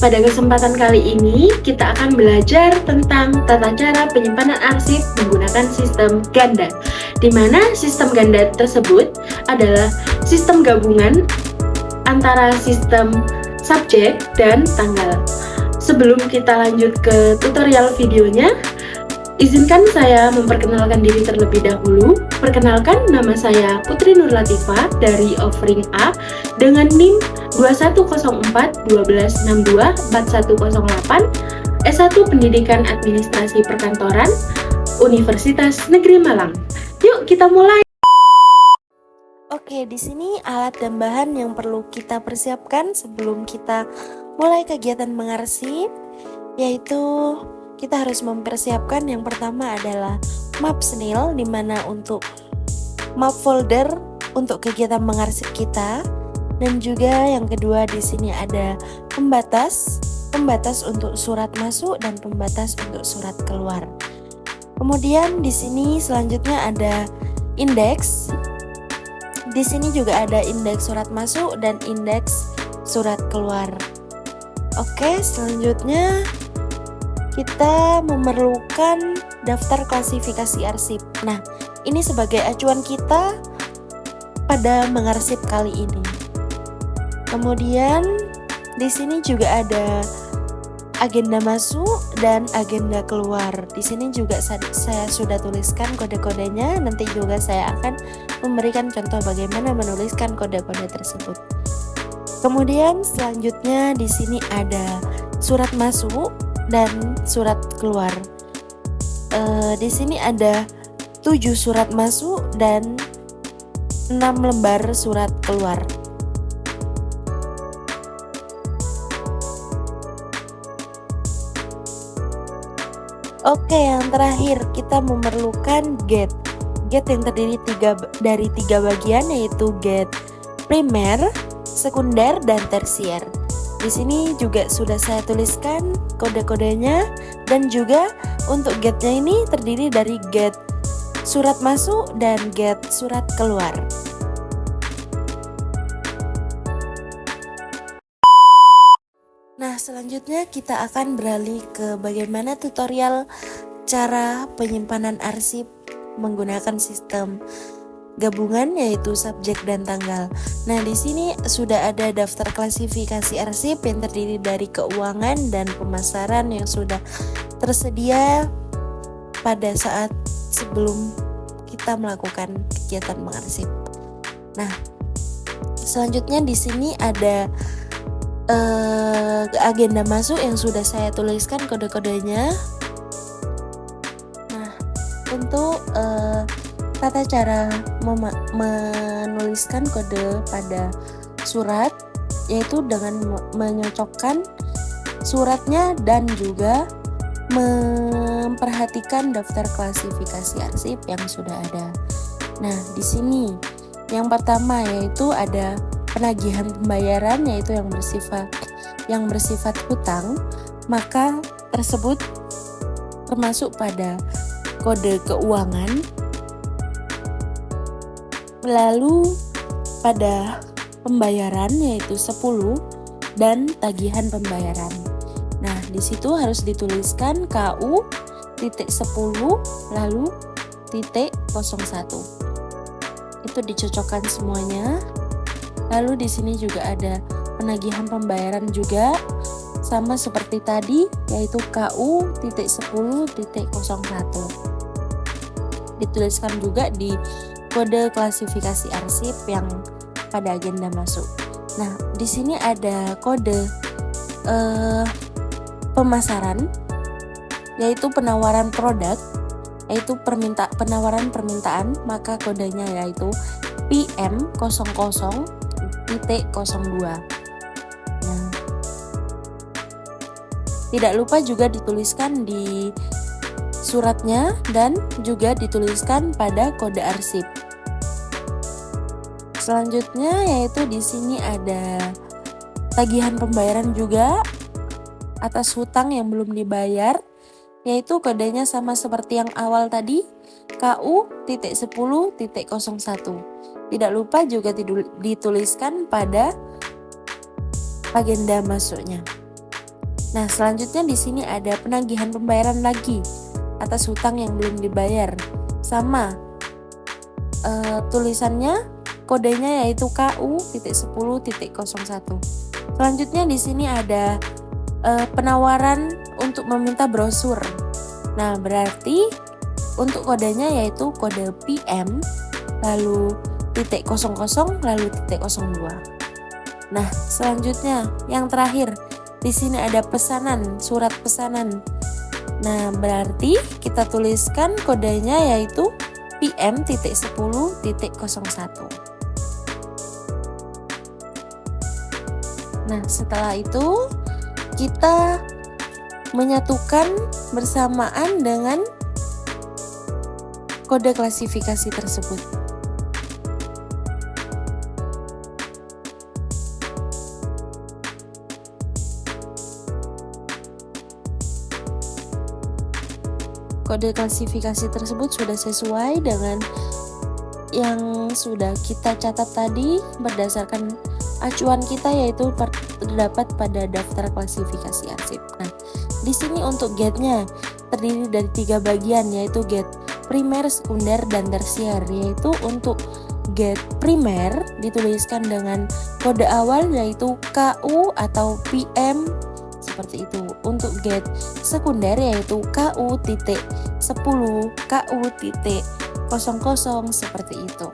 Pada kesempatan kali ini, kita akan belajar tentang tata cara penyimpanan arsip menggunakan sistem ganda, di mana sistem ganda tersebut adalah sistem gabungan antara sistem subjek dan tanggal. Sebelum kita lanjut ke tutorial videonya, izinkan saya memperkenalkan diri terlebih dahulu. Perkenalkan, nama saya Putri Nur Latifah dari Offering A dengan NIM 2104-1262-4108, S1 Pendidikan Administrasi Perkantoran, Universitas Negeri Malang. Yuk kita mulai. Oke, di sini alat dan bahan yang perlu kita persiapkan sebelum kita mulai kegiatan mengarsip, yaitu kita harus mempersiapkan yang pertama adalah map senil, di mana untuk map folder untuk kegiatan mengarsip kita, dan juga yang kedua di sini ada pembatas untuk surat masuk dan pembatas untuk surat keluar. Kemudian di sini selanjutnya ada indeks. Di sini juga ada indeks surat masuk dan indeks surat keluar. Oke, selanjutnya kita memerlukan daftar klasifikasi arsip. Nah, ini sebagai acuan kita pada mengarsip kali ini. Kemudian di sini juga ada agenda masuk dan agenda keluar. Di sini juga saya sudah tuliskan kode-kodenya. Nanti juga saya akan memberikan contoh bagaimana menuliskan kode-kode tersebut. Kemudian selanjutnya di sini ada surat masuk dan surat keluar. Di sini ada 7 surat masuk dan 6 lembar surat keluar. Oke, yang terakhir kita memerlukan gate. Gate yang terdiri dari tiga bagian, yaitu gate primer, sekunder, dan tersier. Di sini juga sudah saya tuliskan kode-kodenya, dan juga untuk gate-nya ini terdiri dari gate surat masuk dan gate surat keluar. Nah, selanjutnya kita akan beralih ke bagaimana tutorial cara penyimpanan arsip menggunakan sistem gabungan, yaitu subjek dan tanggal. Nah, di sini sudah ada daftar klasifikasi arsip yang terdiri dari keuangan dan pemasaran yang sudah tersedia pada saat sebelum kita melakukan kegiatan mengarsip. Nah, selanjutnya di sini ada agenda masuk yang sudah saya tuliskan kode-kodenya. Nah, untuk tata cara menuliskan kode pada surat, yaitu dengan menyocokkan suratnya dan juga memperhatikan daftar klasifikasi arsip yang sudah ada. Nah, di sini yang pertama yaitu ada penagihan pembayaran, yaitu yang bersifat hutang, maka tersebut termasuk pada kode keuangan. Lalu pada pembayaran yaitu 10 dan tagihan pembayaran. Nah, di situ harus dituliskan KU titik 10 lalu titik 01. Itu dicocokkan semuanya. Lalu di sini juga ada penagihan pembayaran juga sama seperti tadi, yaitu KU titik 10 titik 01. Dituliskan juga di kode klasifikasi arsip yang pada agenda masuk. Nah, di sini ada kode pemasaran, yaitu penawaran produk, yaitu penawaran permintaan, maka kodenya yaitu PM00 titik 02. Nah, tidak lupa juga dituliskan di suratnya dan juga dituliskan pada kode arsip. Selanjutnya yaitu di sini ada tagihan pembayaran juga atas hutang yang belum dibayar, yaitu kodenya sama seperti yang awal tadi, KU titik 10 titik 01. Tidak lupa juga dituliskan pada agenda masuknya. Nah, selanjutnya di sini ada penagihan pembayaran lagi atas hutang yang belum dibayar. Sama tulisannya, kodenya yaitu KU.10.01. Selanjutnya di sini ada penawaran untuk meminta brosur. Nah, berarti untuk kodenya yaitu kode PM lalu .00 lalu .02. Nah, selanjutnya yang terakhir di sini ada pesanan, surat pesanan. Nah, berarti kita tuliskan kodenya yaitu PM.10.01. Nah, setelah itu kita menyatukan bersamaan dengan kode klasifikasi tersebut. Kode klasifikasi tersebut sudah sesuai dengan yang sudah kita catat tadi berdasarkan acuan kita, yaitu terdapat pada daftar klasifikasi arsip. Nah, di sini untuk gate-nya terdiri dari 3 bagian, yaitu gate primer, sekunder, dan tersier. Yaitu untuk gate primer dituliskan dengan kode awal yaitu KU atau PM seperti itu. Untuk gate sekunder yaitu KU.10, KU.00 seperti itu.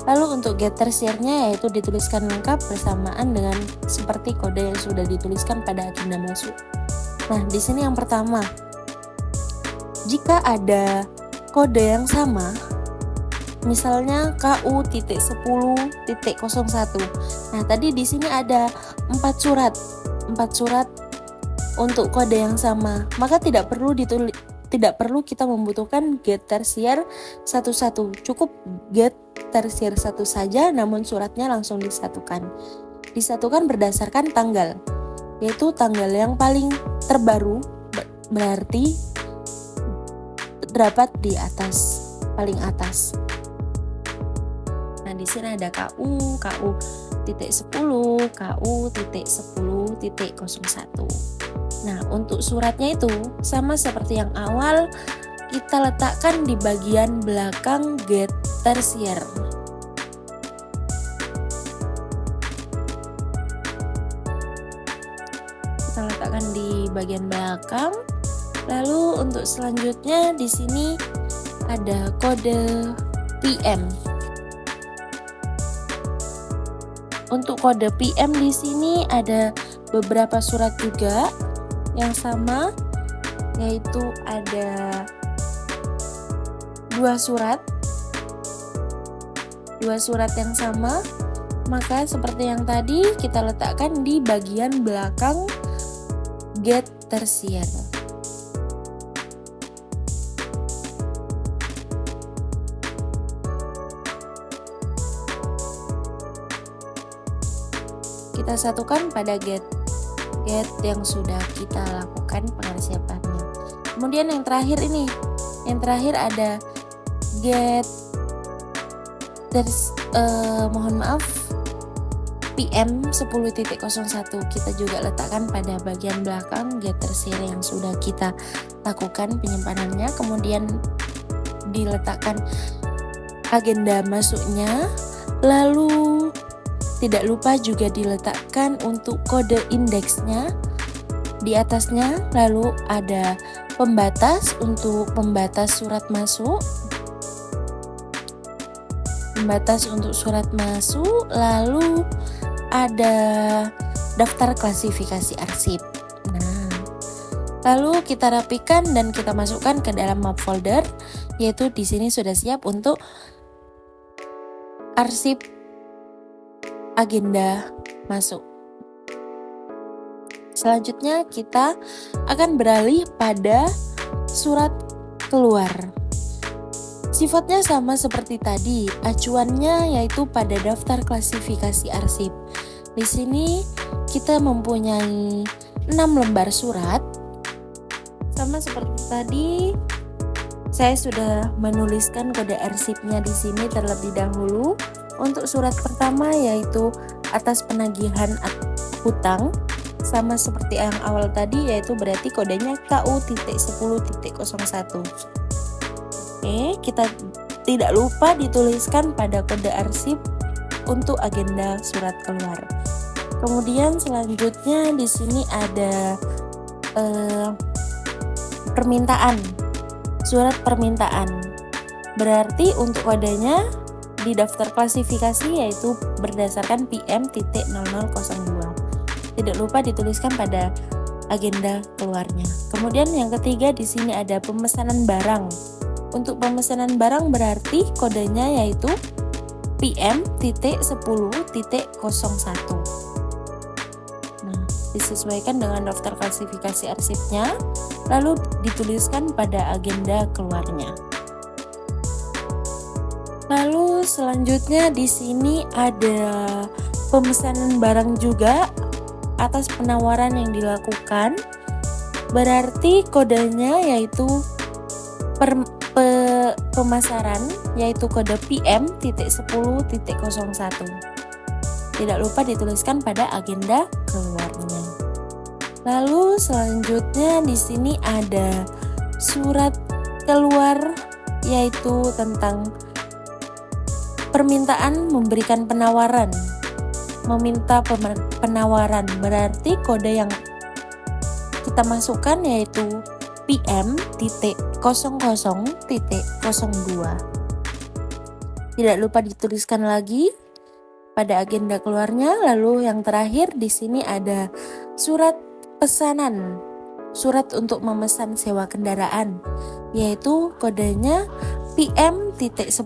Lalu untuk gate tersiernya yaitu dituliskan lengkap bersamaan dengan seperti kode yang sudah dituliskan pada agenda masuk. Nah, di sini yang pertama, jika ada kode yang sama, misalnya KU.10.01. Nah, tadi di sini ada 4 surat untuk kode yang sama, maka tidak perlu kita membutuhkan gate tersier satu-satu. Cukup gate tersier satu saja, namun suratnya langsung disatukan. Disatukan berdasarkan tanggal, yaitu tanggal yang paling terbaru berarti terdapat di atas, paling atas. Nah, di sini ada KU, KU.10, KU.10.01. Nah, untuk suratnya itu sama seperti yang awal, kita letakkan di bagian belakang gate tersier. Kita letakkan di bagian belakang. Lalu untuk selanjutnya di sini ada kode PM. Untuk kode PM di sini ada beberapa surat juga yang sama, yaitu ada 2 surat yang sama. Maka seperti yang tadi kita letakkan di bagian belakang gate tersier. Kita satukan pada gate yang sudah kita lakukan persiapannya. Kemudian yang terakhir ada gate PM 10.01. Kita juga letakkan pada bagian belakang gate tersier yang sudah kita lakukan penyimpanannya. Kemudian diletakkan agenda masuknya. Lalu tidak lupa juga diletakkan untuk kode indeksnya di atasnya. Lalu ada pembatas untuk pembatas surat masuk. Lalu ada daftar klasifikasi arsip. Nah, lalu kita rapikan dan kita masukkan ke dalam map folder, yaitu di sini sudah siap untuk arsip agenda masuk. Selanjutnya kita akan beralih pada surat keluar. Sifatnya sama seperti tadi, acuannya yaitu pada daftar klasifikasi arsip. Di sini kita mempunyai 6 lembar surat. Sama seperti tadi, saya sudah menuliskan kode arsipnya di sini terlebih dahulu. Untuk surat pertama yaitu atas penagihan hutang sama seperti yang awal tadi, yaitu berarti kodenya KU.10.01. Oke, kita tidak lupa dituliskan pada kode arsip untuk agenda surat keluar. Kemudian selanjutnya di sini ada permintaan, surat permintaan. Berarti untuk kodenya di daftar klasifikasi yaitu berdasarkan PM.0002. Tidak lupa dituliskan pada agenda keluarnya. Kemudian yang ketiga di sini ada pemesanan barang. Untuk pemesanan barang berarti kodenya yaitu PM.10.01. Nah, disesuaikan dengan daftar klasifikasi arsipnya, lalu dituliskan pada agenda keluarnya. Lalu selanjutnya di sini ada pemesanan barang juga atas penawaran yang dilakukan. Berarti kodenya yaitu pemasaran, yaitu kode PM.10.01. Tidak lupa dituliskan pada agenda keluarnya. Lalu selanjutnya di sini ada surat keluar, yaitu tentang permintaan memberikan penawaran, meminta penawaran. Berarti kode yang kita masukkan yaitu PM.00.02. Tidak lupa dituliskan lagi pada agenda keluarnya. Lalu yang terakhir di sini ada surat pesanan, surat untuk memesan sewa kendaraan, yaitu kodenya PM.10.01.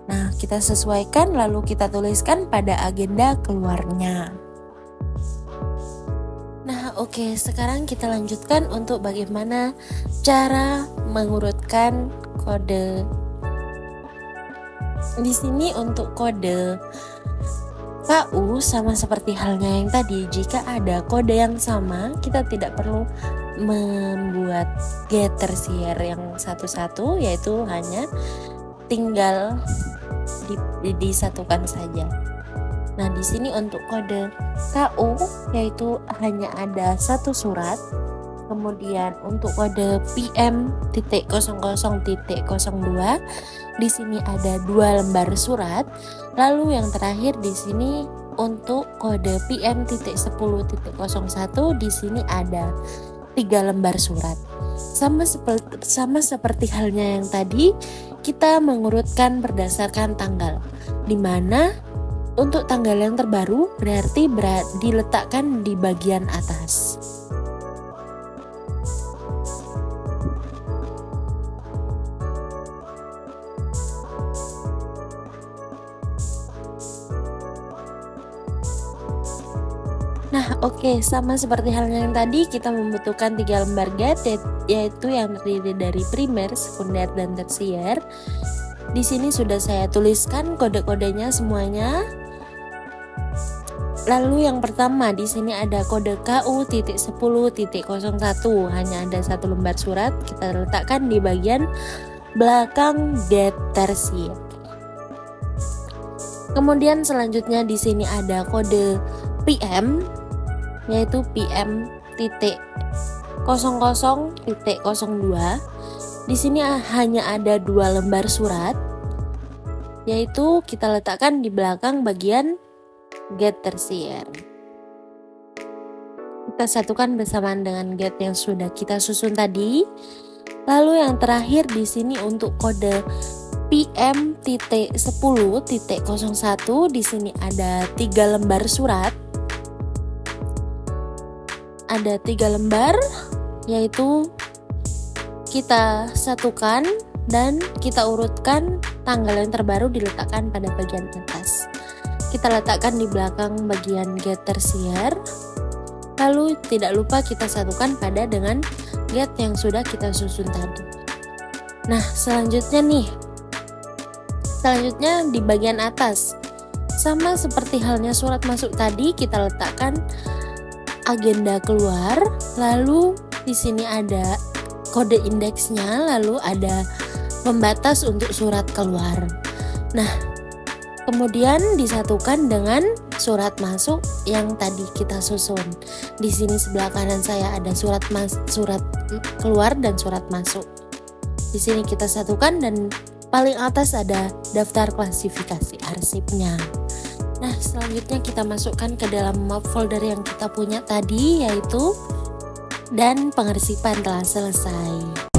Nah, kita sesuaikan lalu kita tuliskan pada agenda keluarnya. Nah, oke, sekarang kita lanjutkan untuk bagaimana cara mengurutkan kode. Di sini untuk kode KU sama seperti halnya yang tadi, jika ada kode yang sama, kita tidak perlu membuat get tersier yang satu-satu, yaitu hanya tinggal disatukan saja. Nah, di sini untuk kode KU yaitu hanya ada satu surat. Kemudian untuk kode PM.00.02 di sini ada 2 lembar surat. Lalu yang terakhir di sini untuk kode PM.10.01 di sini ada 3 lembar surat. Sama seperti halnya yang tadi, kita mengurutkan berdasarkan tanggal, di mana untuk tanggal yang terbaru berarti diletakkan di bagian atas. Nah, oke, sama seperti halnya yang tadi, kita membutuhkan 3 lembar get, yaitu yang terdiri dari primer, sekunder, dan tersier. Di sini sudah saya tuliskan kode-kodenya semuanya. Lalu yang pertama di sini ada kode KU.10.01, hanya ada 1 lembar surat, kita letakkan di bagian belakang get tersier. Kemudian selanjutnya di sini ada kode PM, yaitu PM.00.02. Di sini hanya ada 2 lembar surat, yaitu kita letakkan di belakang bagian get tersier. Kita satukan bersamaan dengan get yang sudah kita susun tadi. Lalu yang terakhir di sini untuk kode PM.10.01, di sini ada 3 lembar surat. Ada 3 lembar, yaitu kita satukan dan kita urutkan, tanggal yang terbaru diletakkan pada bagian atas. Kita letakkan di belakang bagian get tersier. Lalu tidak lupa kita satukan pada dengan get yang sudah kita susun tadi. Nah, selanjutnya di bagian atas, sama seperti halnya surat masuk tadi, kita letakkan agenda keluar. Lalu di sini ada kode indeksnya, lalu ada pembatas untuk surat keluar. Nah, Kemudian disatukan dengan surat masuk yang tadi kita susun. Di sini sebelah kanan saya ada surat keluar dan surat masuk. Di sini kita satukan dan paling atas ada daftar klasifikasi arsipnya. Nah, selanjutnya kita masukkan ke dalam map folder yang kita punya tadi, yaitu dan pengarsipan telah selesai.